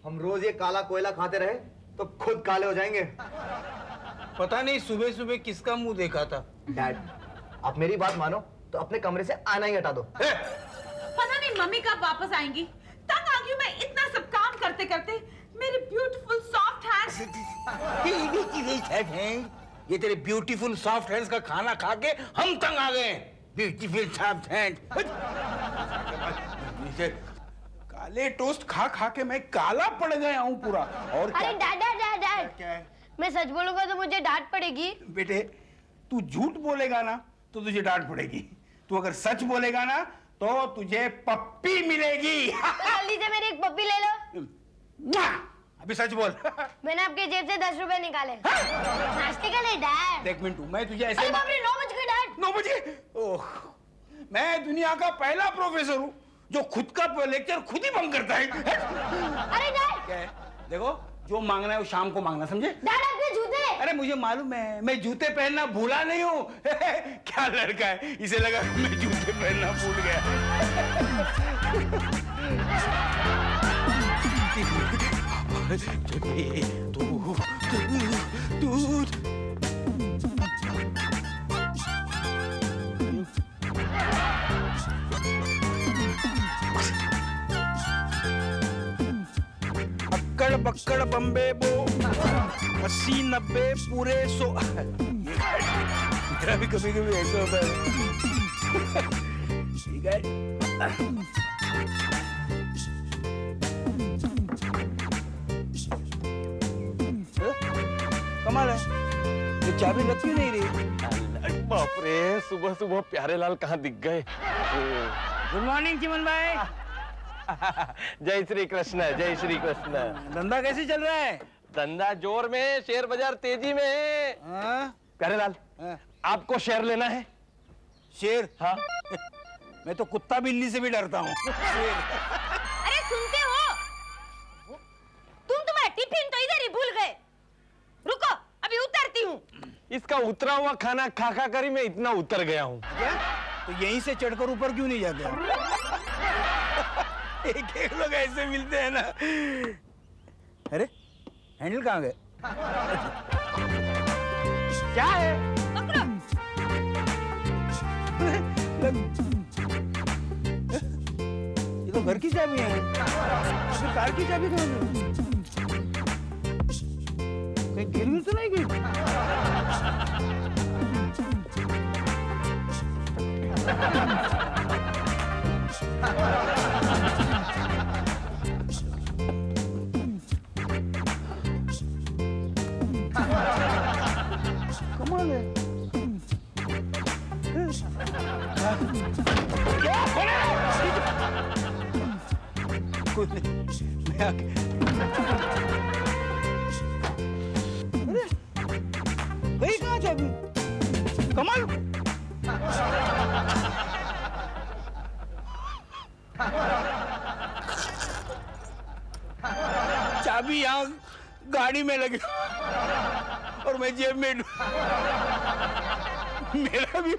हम रोज ये काला कोयला खाते रहे तो खुद काले हो जाएंगे। पता नहीं सुबह सुबह किसका मुंह देखा था। डैड, आप मेरी बात मानो तो अपने कमरे से आना ही हटा दो। पता नहीं मम्मी कब वापस आएंगी। तंग आ गई मैं इतना सब काम करते करते। मेरे ब्यूटीफुल सॉफ्ट हैंड्स। ये तेरे ब्यूटीफुल सॉफ्ट हैंड्स का खाना खा के हम तंग आ गए। Beautiful soft hand. काले टोस्ट खा खा के मैं काला पड़ गया हूँ पूरा। और अरे डैड, क्या है? मैं सच बोलूंगा तो मुझे डांट पड़ेगी। बेटे तू झूठ बोलेगा ना तो तुझे डांट पड़ेगी। तू अगर सच बोलेगा ना तो तुझे पप्पी मिलेगी। जल्दी से मेरी एक पप्पी ले लो। अभी सच बोल। मैंने आपके जेब से 10 रुपए निकाले। नाश्ते के लिए डैड। देख मिनटू, मैं तुझे ऐसे। अरे बाप रे, 9 बज गए डैड। 9 बजे? ओह, मैं दुनिया का पहला प्रोफेसर हूँ जो खुद का लेक्चर खुद ही बंक करता है। अरे डैड, क्या है? देखो, जो मांगना है वो शाम को मांगना, समझे? डैड आपके जूते। अरे मुझे मालूम है, मैं जूते पहनना भूला नहीं हूँ। क्या लड़का है, इसे लगा मैं जूते पहनना भूल गया। दूध अक्कड़ बक्कड़ बम्बे बो 80-90 पूरे 100। मेरा भी कभी कभी ऐसा होता है। ठीक है, कमाल है, ये चाबी लग क्यों नहीं रही? बाप रे, सुबह सुबह प्यारे लाल कहाँ दिख गए। गुड मॉर्निंग चिमन भाई। जय श्री कृष्ण, जय श्री कृष्ण। धंधा कैसे चल रहा है? धंधा जोर में, शेयर बाजार तेजी में है। प्यारे लाल, आपको शेयर लेना है? शेर? हाँ। मैं तो कुत्ता बिल्ली से भी डरता हूँ। अरे सुनते हो? तुम तुम्हारा टिफिन तो इधर ही भूल गए। रुको, अभी उतरती हूँ। इसका उतरा हुआ खाना खा खा कर ही मैं इतना उतर गया हूँ। क्या? तो यहीं से चढ़कर ऊपर क्यों नहीं जाते? एक लोग ऐसे मिलते हैं ना। अरे हैंडल कहाँ गए? क्या है? पकड़ो। ये तो घर की चाबी है। कार की चाबी कहाँ है? कहीं गिर तो नहीं गई? कमाल है। मैं आके गई कहाँ चाबी? कमाल। चाबी यहाँ गाड़ी में लगी और मैं जेब में मेरा भी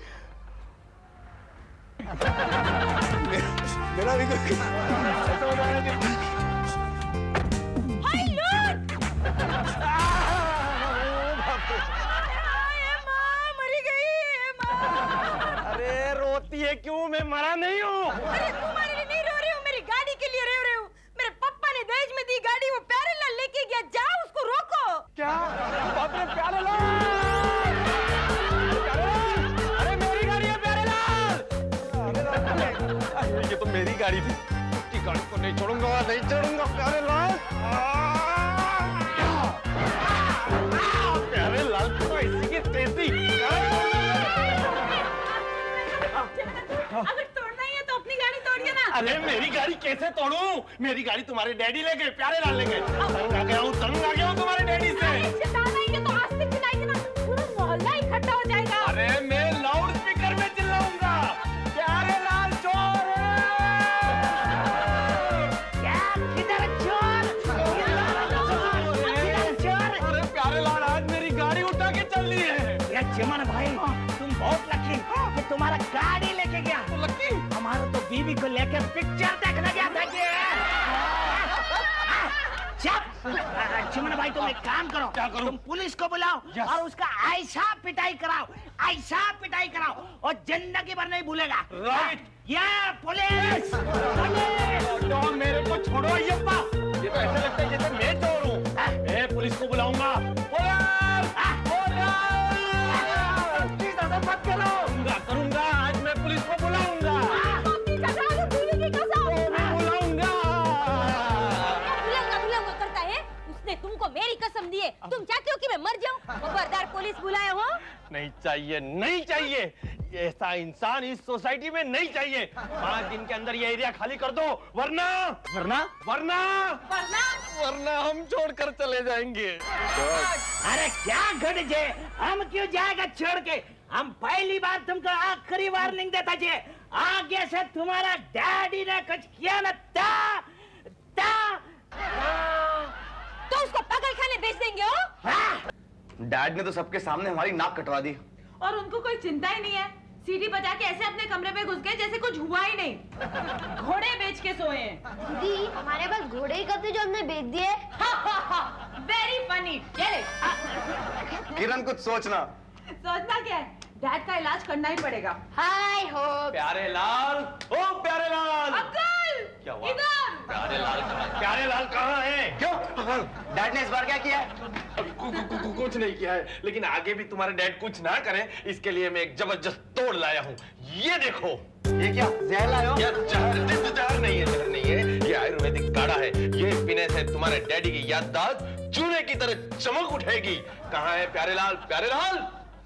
ऐसा हो रहा है कि हाय लूट! मरी गई माँ। अरे रोती है क्यों? मैं मरा नहीं हूँ। अरे तुम्हारे लिए नहीं रो रही हूँ, मेरी गाड़ी के लिए रो रही हूँ। मेरे पापा ने दहेज में दी गाड़ी, वो प्यारे लाल लेके गया। जाओ उसको रोको। क्या? बाप रे, प्यारे लाल! अरे मेरी गाड़ी है प्यारे लाल! ये तो मेरी गाड़ी थी। उसकी गाड़ी को नहीं छोड़ूंगा, नहीं छोड़ूंगा प्यारे लाल। प्यारे लाल को इसी की तेजी। अगर तोड़ना ही है तो अपनी गाड़ी तोड़िए ना। अरे मेरी गाड़ी कैसे तोड़ूं? मेरी गाड़ी तुम्हारे डैडी ले गए, प्यारे लाल ले गए। तंग आ गया हूँ तुम्हारे डैडी से। शैतान आएंगे तो आस्ते चिल्लाएंगे ना, पूरा मोहल्ला इकट्ठा हो जाएगा। अरे मैं लाउड स्पीकर में चिल्लाऊंगा, प्यारे लाल चोर है। क्या? किधर चोर? अरे प्यारे लाल, आज मेरी गाड़ी उठा के चल ली है। ये चिमन भाई, तुम बहुत लकी कि तुम्हारा गाड़ी लेके गया। लकी? हमारा तो बीवी को लेकर पिक्चर देखने गया था। एक काम करो, क्या करूं? तुम पुलिस को बुलाओ और उसका ऐसा पिटाई कराओ और जिंदगी भर नहीं भूलेगा। राइट। या पुलिस, पुलिस! मेरे को छोड़ो अय्यप्पा, ये तो ऐसा लगता है जैसे मैं चोर हूँ। मैं पुलिस को बुलाऊंगा। मत करो। करूंगा, आज मैं पुलिस को बुलाऊंगा। बुलाऊंगा करता है। उसने तुमको मेरी कसम दी है। तुम चाहते हो कि मैं मर जाऊं? खबरदार, पुलिस बुलाए हो? नहीं चाहिए, नहीं चाहिए। ऐसा इंसान इस सोसाइटी में नहीं चाहिए। 5 दिन के अंदर ये एरिया खाली कर दो, वरना हम छोड़कर चले जाएंगे। अरे क्या गड़जे, हम क्यों जाएगा छोड़ के? हम पहली बार तुमको आखिरी वार्निंग देता जे, आगे से तुम्हारा डैडी ने कुछ किया ना तो उसको पागल खाने बेच देंगे हो? डैड ने तो सबके सामने हमारी नाक कटवा दी। और उनको कोई चिंता ही नहीं है। सीढ़ी बजा के ऐसे अपने कमरे में घुस गए जैसे कुछ हुआ ही नहीं। घोड़े बेच के सोए हैं। दीदी, हमारे पास घोड़े ही कब थे जो हमने बेच दिए? Very funny. किरण, कुछ सोचना। सोचना क्या है? डैड का इलाज करना ही पड़ेगा। हाय हो। प्यारे लाल, ओ प्यारे लाल, अंकल, क्या हुआ? इधर। प्यारे लाल कहाँ है? क्यों? डैड ने इस बार क्या किया है? कुछ नहीं किया है, लेकिन आगे भी तुम्हारे डैड कुछ ना करें, इसके लिए मैं एक जबरदस्त तोड़ लाया हूँ। ये देखो। ये क्या, जहर लाए हो? ये जहर नहीं है, जहर नहीं है। ये आयुर्वेदिक काढ़ा है। ये पीने से तुम्हारे डैडी की याददाश्त चूने की तरह चमक उठेगी। कहाँ है प्यारे लाल? प्यारे लाल,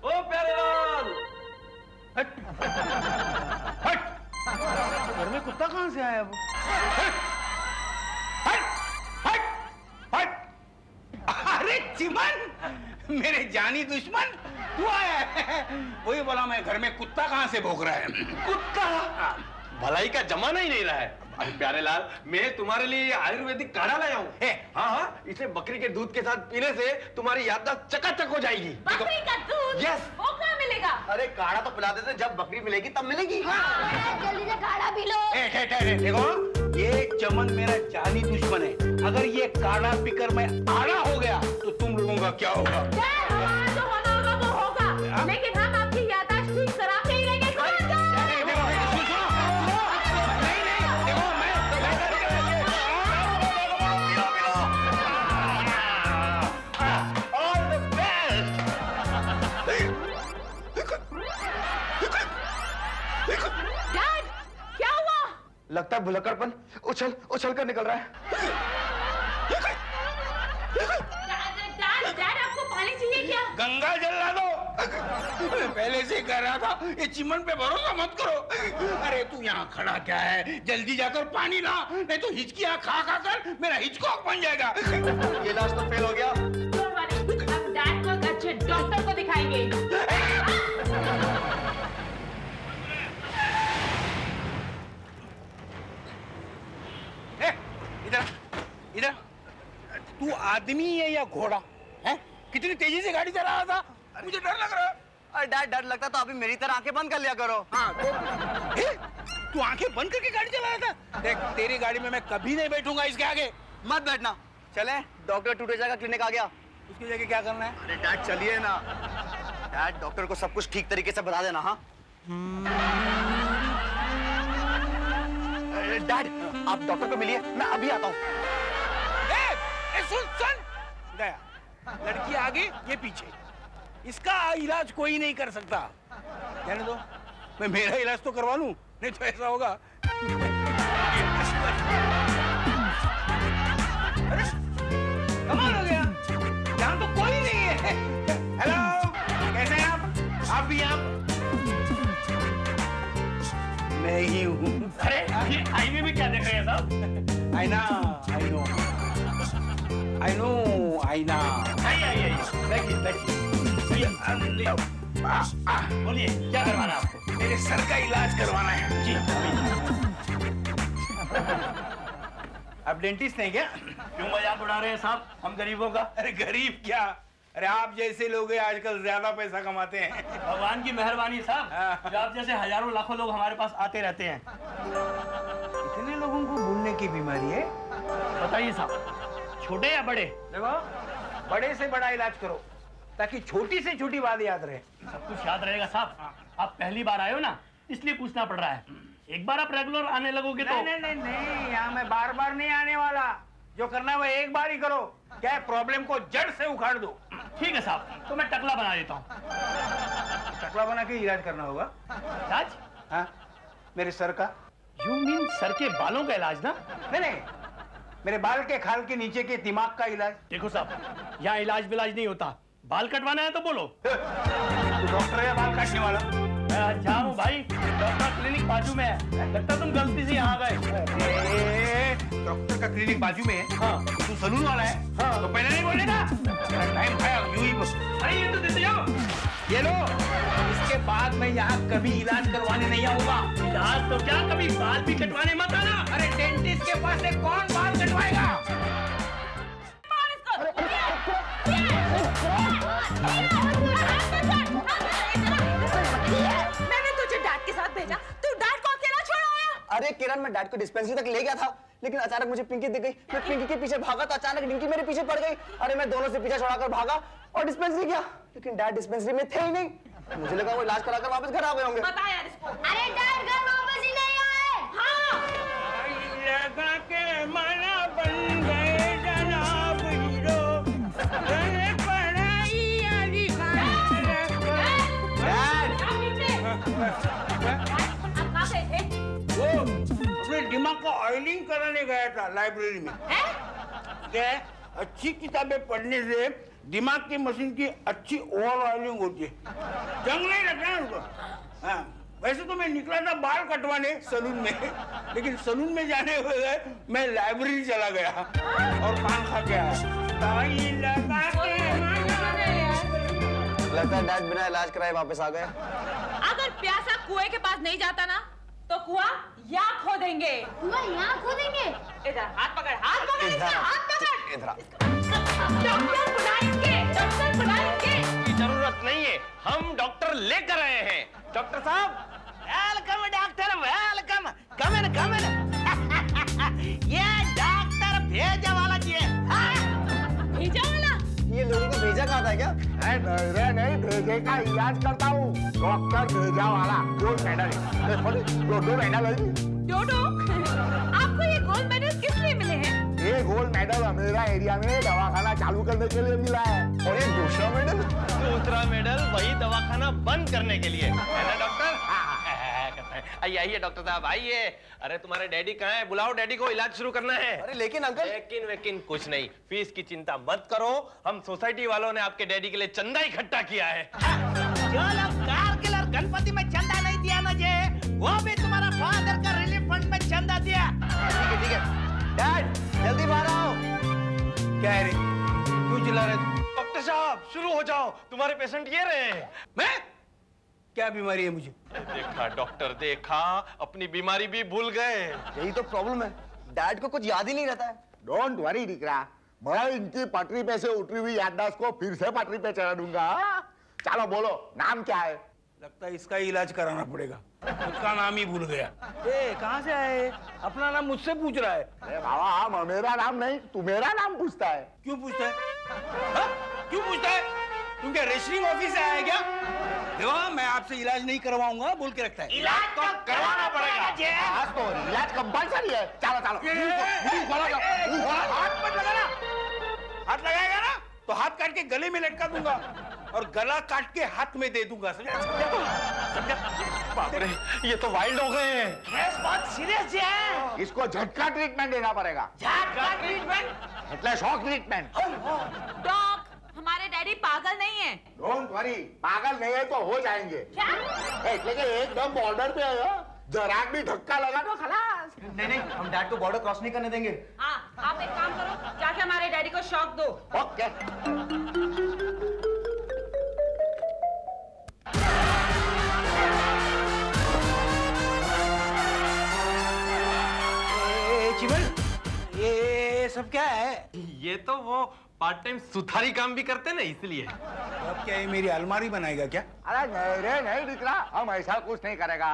ओ प्यारे लाल! हट! हट! घर में कुत्ता कहाँ से आया वो? हट! हट! हट! अरे चिमन, मेरे जानी दुश्मन, तू आया है। वही बोला मैं, घर में कुत्ता कहाँ से भौंक रहा है? कुत्ता भलाई का जमाना ही नहीं रहा है। अरे प्यारे लाल, मैं तुम्हारे लिए आयुर्वेदिक काढ़ा लाया हूँ। हाँ, इसे बकरी के दूध के साथ पीने से तुम्हारी याददाश्त चकाचक हो जाएगी। बकरी का दूध? यस। वो कहाँ मिलेगा? अरे काढ़ा तो पिला देते, जब बकरी मिलेगी तब मिलेगी। जल्दी से काढ़ा पी लो। देखो, ये चमन मेरा जानी दुश्मन है। अगर ये काढ़ा पीकर मैं आड़ा हो गया तो तुम लोगों का क्या होगा? जो होना होगा वो होगा, लेकिन हम आपकी याददाश्त ठीक करा के ही रहेंगे। डैड, क्या हुआ? लगता है भुलक्कड़पन उछल कर निकल रहा है। डैड, आपको पानी चाहिए क्या? गंगा जल ला दो। मैं पहले से ही कह रहा था, ये चिमन पे भरोसा मत करो। अरे तू यहाँ खड़ा क्या है? जल्दी जाकर पानी ला, नहीं तो हिचकियाँ खा कर मेरा हिचकॉक बन जाएगा। ये इलाज तो फेल हो गया। डोंट वरी, हम डैड को एक अच्छे डॉक्टर को दिखाएंगे। इधर, तू आदमी है या घोड़ा है? कितनी तेजी से गाड़ी चला रहा था, मुझे डर लग रहा है। अरे डैड, डर लगता तो अभी मेरी तरह आंखें बंद कर लिया करो। हाँ, तू आंखें बंद करके गाड़ी चला रहा था? देख, तेरी गाड़ी में मैं कभी नहीं बैठूंगा इसके आगे। मत बैठना। चले, डॉक्टर टूटेजा का क्लिनिक आ गया। उसकी जगह क्या करना है? अरे डैड चलिए ना। डैड, डॉक्टर को सब कुछ ठीक तरीके से बता देना। हाँ डैड, आप डॉक्टर को मिलिए, मैं अभी आता हूँ। सुन गया, लड़की आगे ये पीछे, इसका इलाज कोई नहीं कर सकता। कहने दो, मैं मेरा इलाज तो करवा लूं, नहीं तो ऐसा होगा। अरे कमाल हो गया, यहाँ तो कोई नहीं है। हेलो, कैसे हैं आप भी आप? मैं ही हूँ। अरे ये आईने में क्या देख रहे हैं साहब? आईना, आईना। आइए, बैठिए। बोलिए, क्या करवाना है आपको? मेरे सर का इलाज करवाना है। जी। आप डेंटिस्ट हैं क्या? क्यों मजाक उड़ा रहे हैं साहब, हम गरीबों का? अरे गरीब क्या, अरे आप जैसे लोग आजकल ज्यादा पैसा कमाते हैं। भगवान की मेहरबानी साहब, जो आप जैसे हजारों लाखों लोग हमारे पास आते रहते हैं। इतने लोगों को भूलने की बीमारी है? बताइए साहब, छोटे या बड़े? देखो, बड़े से बड़ा इलाज करो ताकि छोटी से छोटी बात याद रहे। सब कुछ याद रहेगा साहब। आप पहली बार आए हो ना, इसलिए पूछना पड़ रहा है। एक बार आप रेगुलर आने लगोगे तो नहीं, यहाँ मैं बार बार नहीं आने वाला। जो करना है वो एक बार ही करो। क्या है, प्रॉब्लम को जड़ से उखाड़ दो। ठीक है साहब, तो मैं टकला बना देता हूँ। टकला बना के इलाज करना होगा। इलाज? हाँ, मेरे सर का। यू मीन सर के बालों का इलाज ना? नहीं, मेरे बाल के खाल के नीचे के दिमाग का इलाज। देखो साहब, यहाँ इलाज विलाज नहीं होता। बाल कटवाना है तो बोलो। तू डॉक्टर है या बाल काटने वाला? मैं अच्छा हूँ भाई, डॉक्टर क्लिनिक बाजू में है। लगता तुम गलती से यहाँ गए। डॉक्टर का क्लिनिक बाजू में है? हाँ। तू सलून वाला है? हाँ। तो पहले नहीं बोलेगा? मेरा टाइम खाया, यूं ही बोल। अरे ये तो देते जाओ। ये लो, इसके बाद मैं यहाँ कभी इलाज करवाने नहीं आऊंगा। इलाज तो क्या, कभी बाल भी कटवाने मत आना। अरे डेंटिस्ट के पास से कौन बाल कटवाएगा? मैंने तुझे डैड के साथ भेजा, तू डैड को अकेला छोड़ आया। अरे किरण, मैं डैड को डिस्पेंसरी तक ले गया था, लेकिन अचानक मुझे पिंकी दिख गई। मैं पिंकी के पीछे भागा तो अचानक डिंकी मेरे पीछे पड़ गई। अरे मैं दोनों से पीछा छुड़ाकर भागा और डिस्पेंसरी गया, लेकिन डैड डिस्पेंसरी में थे ही नहीं। मुझे लगा वो इलाज कराकर वापस घर आ गए होंगे। बता यार इसको। अरे डैड घर वापस ही नहीं आए। हाँ। लगा के माना बन गए जनाब हीरो। अपने दिमाग को ऑयलिंग कराने गया था लाइब्रेरी में। क्या है, अच्छी किताबें पढ़ने से दिमाग की मशीन की अच्छी ओवर ऑयलिंग होती है, जंग नहीं लगता है उनको। हाँ, वैसे तो मैं निकला था बाल कटवाने सलून में, लेकिन सलून में जाने हुए मैं लाइब्रेरी चला गया और पान खा के आया। लगता है डैड बिना इलाज कराए वापस आ गए। अगर प्यासा कुएं के पास नहीं जाता ना, तो कुआं यहाँ खोदेंगे। कुआं यहाँ खोदेंगे? इधर हाथ पकड़, हाथ पकड़, इसका हाथ पकड़। इधर डॉक्टर बुलाएंगे, डॉक्टर बुलाएंगे। की जरूरत नहीं है, हम डॉक्टर लेकर आए हैं। डॉक्टर साहब, वेलकम डॉक्टर, वेलकम। कम इन, कम इन। ये डॉक्टर भेजा वाला जी है। भेजा वाला? ये लोगों को भेजा कहा था क्या? नहीं, भेजे का इलाज करता हूँ। डॉक्टर भेजा वाला गोल्ड मेडल। दो मेडल है। डोडो, आपको ये गोल्ड मेडल किस लिए मिले हैं? ये गोल्ड मेडल मेरा एरिया में दवाखाना चालू करने के लिए मिला है। और ये दूसरा मेडल? दूसरा मेडल वही दवाखाना बंद करने के लिए है ना डॉक्टर? आइए आइए डॉक्टर साहब आइए। अरे तुम्हारे डैडी कहाँ हैं? बुलाओ डैडी को, इलाज शुरू करना है। अरे लेकिन अंकल। लेकिन कुछ नहीं, फीस की चिंता मत करो। हम सोसाइटी वालों ने आपके डैडी के लिए चंदा इकट्ठा किया है। जो लोग कारगिल और गणपति में चंदा नहीं दिया ना जे, वो भी तुम्हारा फादर का रिलीफ फंड में चंदा दिया। ठीक है डैड, जल्दी बाहर आओ। क्या है रे, क्यों चिल्ला रहे थे? डॉक्टर साहब शुरू हो जाओ, तुम्हारे पेशेंट ये रहे हैं। मैं? क्या बीमारी है मुझे? देखा डॉक्टर, देखा, अपनी बीमारी भी भूल गए। यही तो प्रॉब्लम है, डैड को कुछ याद ही नहीं रहता है। डोंट वरी दिकरा, मैं इनकी पटरी पे से उतरी हुई याददाश्त को फिर से पटरी पे चढ़ा दूंगा। चलो बोलो, नाम क्या है? लगता है इसका इलाज कराना पड़ेगा, उसका नाम ही भूल गया। ए, कहाँ से आए? अपना नाम मुझसे पूछ रहा है। अरे बाबा, मेरा नाम नहीं, तू मेरा नाम पूछता है। क्यों पूछता है? हा? क्यों पूछता है? तुम क्या रेस्टरिंग ऑफिस से आए क्या? देखो, मैं आपसे इलाज नहीं करवाऊंगा बोल के रखता है। इलाज तो करवाना पड़ेगा। आज तो इलाज कंपल्सरी है। चलो चलो, हाथ मत लगाना। हाथ लगाएगा ना तो हाथ काट के गले में लटका दूंगा और गला काट के हाथ में दे दूंगा। समझा? बाप रे, ये तो वाइल्ड हो गए हैं। केस बहुत सीरियस है। इसको झटका ट्रीटमेंट देना पड़ेगा। झटका ट्रीटमेंट? એટલે शॉक ट्रीटमेंट। डॉक, हमारे डैडी पागल नहीं है। डोंट वरी, पागल नहीं है तो हो जाएंगे। क्या? એટલે કે एकदम बॉर्डर पे है, जरा भी धक्का लगा तो खलास। नहीं, हम डैड को बॉर्डर क्रॉस नहीं करने देंगे। हाँ, आप एक काम करो, जाके हमारे डैडी को शॉक दो। ओके। चिमन, ये सब क्या है? ये तो वो पार्ट टाइम सुथारी काम भी करते ना, इसलिए। अब क्या ये मेरी अलमारी बनाएगा क्या? अरे नहीं रे, नहीं दिख रहा, हम ऐसा कुछ नहीं करेगा।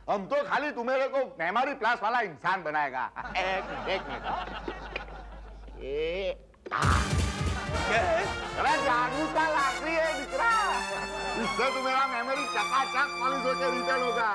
हम तो खाली तुम्हें को मेमोरी प्लस वाला इंसान बनाएगा। एक मिनट। क्या है? चकाचक पॉलिश होके रिटर्न होगा।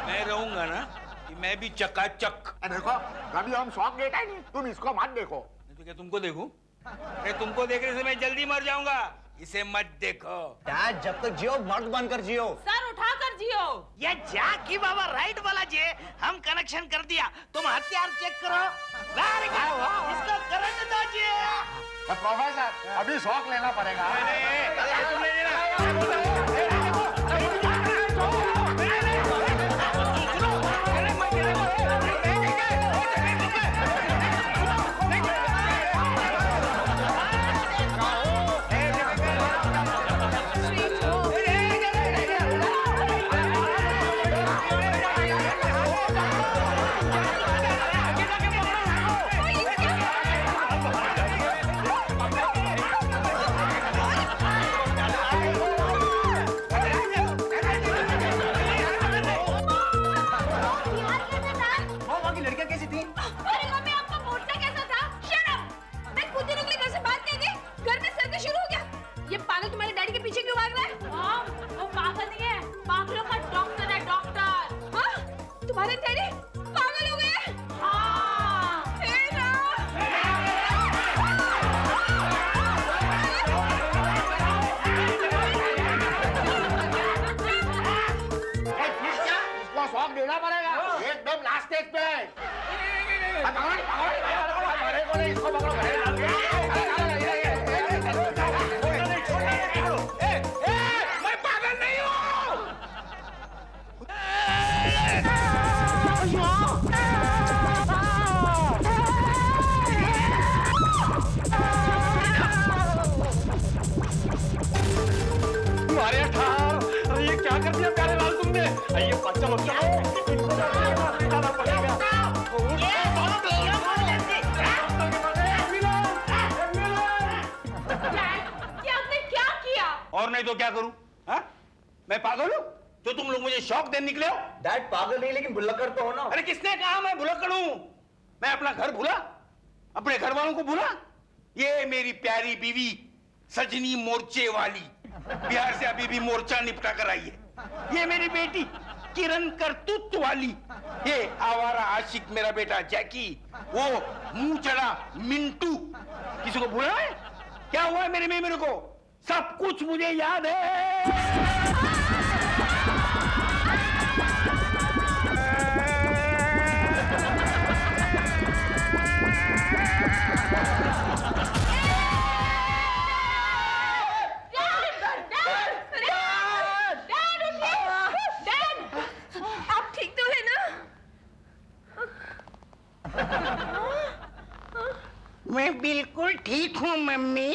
मैं रहूंगा ना कि मैं भी चकाचक। देखो कभी हम शौक देता ही नहीं, तुम इसको मत देखो। तो क्या तुमको देखूं? अरे तुमको देखने से मैं जल्दी मर जाऊंगा, इसे मत देखो। डैड जब तक जियो मर्द बनकर जियो। सर उठाकर जियो। ये जाकी बाबा राइट वाला जे हम कनेक्शन कर दिया, तुम हथियार चेक करो। वेरी गुड, इसको करंट दो जी। प्रोफेसर अभी शौक लेना पड़ेगा। और नहीं तो क्या करूं? हाँ? मैं पागल हूं जो तुम लोग मुझे शौक देने निकले हो? डैड पागल नहीं लेकिन भुलक्कड़ तो हो ना। अरे किसने कहा मैं भुलक्कड़ हूं? मैं अपना घर भूला, अपने घर वालों को भूला। ये मेरी प्यारी बीवी सजनी मोर्चे वाली बिहार से अभी भी मोर्चा निपटा कर आई है। ये मेरी बेटी किरण करतूत वाली, ये आवारा आशिक मेरा बेटा जैकी, वो मुंह चढ़ा मिंटू। किसी को भूला है? क्या हुआ है मेरे में मेरे को? सब कुछ मुझे याद है। आप ठीक तो है ना? मैं बिल्कुल ठीक हूँ मम्मी।